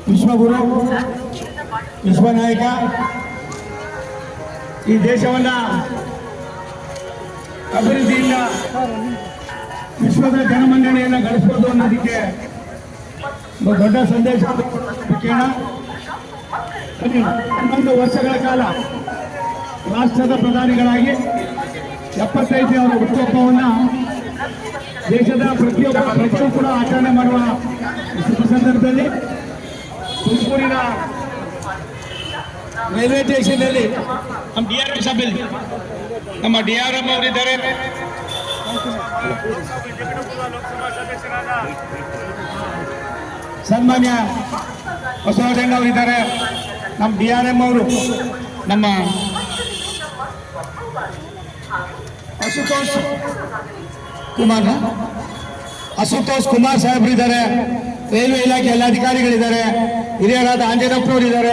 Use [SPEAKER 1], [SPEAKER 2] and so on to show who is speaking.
[SPEAKER 1] ವಿಶ್ವಗುರು ವಿಶ್ವನಾಯಕ ಈ ದೇಶವನ್ನ ಅಭಿವೃದ್ಧಿಯಿಂದ ವಿಶ್ವದ ಜನಮನ್ನಣೆಯನ್ನು ಗಳಿಸಬಹುದು ಅನ್ನೋದಕ್ಕೆ ದೊಡ್ಡ ಸಂದೇಶ ಕೇಳ. 11 ವರ್ಷಗಳ ಕಾಲ ರಾಷ್ಟ್ರದ ಪ್ರಧಾನಿಗಳಾಗಿ 75ನೇ ಅವರ ಹುಟ್ಟುಹಬ್ಬವನ್ನು ದೇಶದ ಪ್ರತಿಯೊಬ್ಬ ಪ್ರಜೆಯೂ ಕೂಡ ಆಚರಣೆ ಮಾಡುವ ಸಂದರ್ಭದಲ್ಲಿ ತುಮಕೂರಿನ ರೈಲ್ವೆ ಸ್ಟೇಷನ್ನಲ್ಲಿ ನಮ್ಮ DRM ಸಭೆಯಲ್ಲಿ ನಮ್ಮ DRM ಅವರಿದ್ದಾರೆ, ಸನ್ಮಾನ್ಯ ಬಸವರಾಜಣ್ಣ ಅವರಿದ್ದಾರೆ, ನಮ್ಮ DRM ಅವರು ನಮ್ಮ ಅಶುತೋಷ್ ಕುಮಾರ್ ಸಾಹೇಬ್ರು ಇದ್ದಾರೆ, ರೈಲ್ವೆ ಇಲಾಖೆ ಎಲ್ಲ ಅಧಿಕಾರಿಗಳಿದ್ದಾರೆ, ಹಿರಿಯರಾದ ಆಂಜನಪ್ಪನವರು ಇದ್ದಾರೆ.